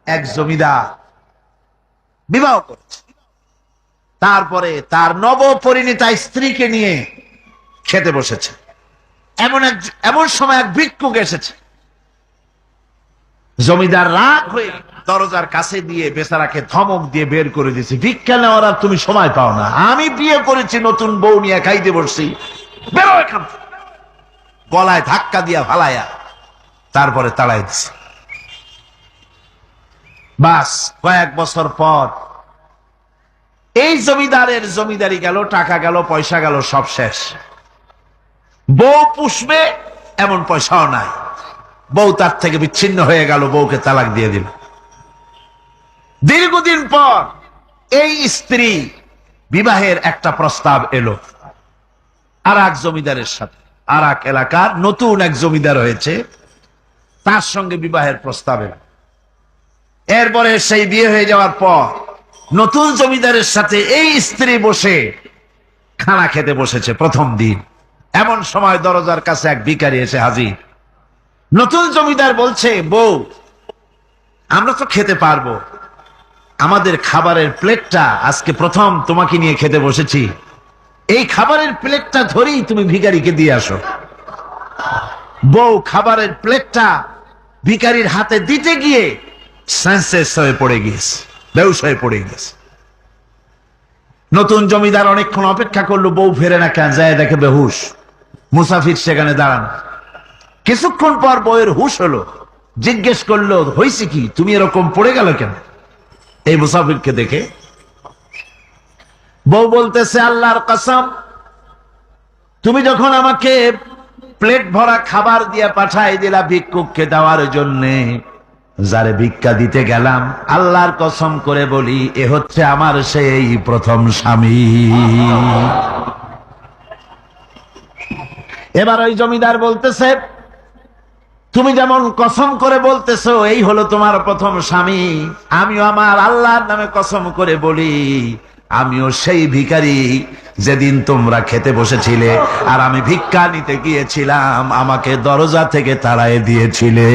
এক জমিদার বিবাহ করেছে, তারপরে তার নবপরিণীতা স্ত্রীকে নিয়ে খেতে বসেছে। এমন সময় এক ভিক্ষুক এসেছে। জমিদার রাগ হয়ে দরজার কাছে দিয়ে বেচারাকে ধমক দিয়ে বের করে দিয়েছে, ভিক্ষা নেওয়ার আর তুমি সময় পাও না, আমি বিয়ে করেছি, নতুন বউ নিয়ে খাইতে বসছি, বেরো এখান থেকে। গলায় ধাক্কা দিয়া ফালাইয়া তারপরে তাড়াই দিছে। বাস কয়েক বছর পর এই জমিদারের জমিদারি গেল, টাকা গেল, পয়সা গেল, সব শেষ। বউ পুষবে এমন পয়সাও নাই, বউ তার থেকে বিচ্ছিন্ন হয়ে গেল, বউকে তালাক দিয়ে দিল। দীর্ঘদিন পর এই স্ত্রী বিবাহের একটা প্রস্তাব এলো আর এক জমিদারের সাথে, আর এক এলাকার নতুন এক জমিদার হয়েছে, তার সঙ্গে বিবাহের প্রস্তাব এলো। এরপরে সেই বিয়ে হয়ে যাওয়ার পর নতুন জমিদারের সাথে এই স্ত্রী বসে খানা খেতে বসেছে প্রথম দিন। এমন সময় দরজার কাছে এক ভিখারি এসে হাজির। নতুন জমিদার বলছে, বউ আমরা তো খেতে পারবো, আমাদের খাবারের প্লেটটা আজকে প্রথম তোমাকে নিয়ে খেতে বসেছি, এই খাবারের প্লেটটা ধরেই তুমি ভিখারিকে দিয়ে আসো। বউ খাবারের প্লেটটা ভিখারির হাতে দিতে গিয়ে সেন্সলেস হয়ে পড়ে গিয়েছে, বেহুশ হয়ে পড়ে গিয়েছে। নতুন জমিদার অনেকক্ষণ অপেক্ষা করলো, বউ ফেরে না কেন, যায় দেখে বেহুশ, মুসাফির সেখানে দাঁড়ানো। কিছুক্ষণ পর বউয়ের হুশ হলো, জিজ্ঞেস করলো, হয়েছে কি, তুমি এরকম পড়ে গেল কেন? এই মুসাফিরকে দেখে বউ বলতেছে, আল্লাহর কসম, তুমি যখন আমাকে প্লেট ভরা খাবার দিয়ে পাঠাই দিলা ভিক্ষুককে দেওয়ার জন্যে, যারে ভিক্ষা দিতে গেলাম, আল্লাহর কসম করে বলি, এ হচ্ছে আমার সেই প্রথম স্বামী। এবার ওই জমিদার বলতেছে, তুমি যেমন কসম করে বলতেছো এই হলো তোমার প্রথম স্বামী, আমিও আমার আল্লাহর নামে কসম করে বলি, আমিও সেই ভিখারি যেদিন তোমরা খেতে বসেছিলে আর আমি ভিক্ষা নিতে গিয়েছিলাম, আমাকে দরজা থেকে তাড়ায় দিয়েছিলে।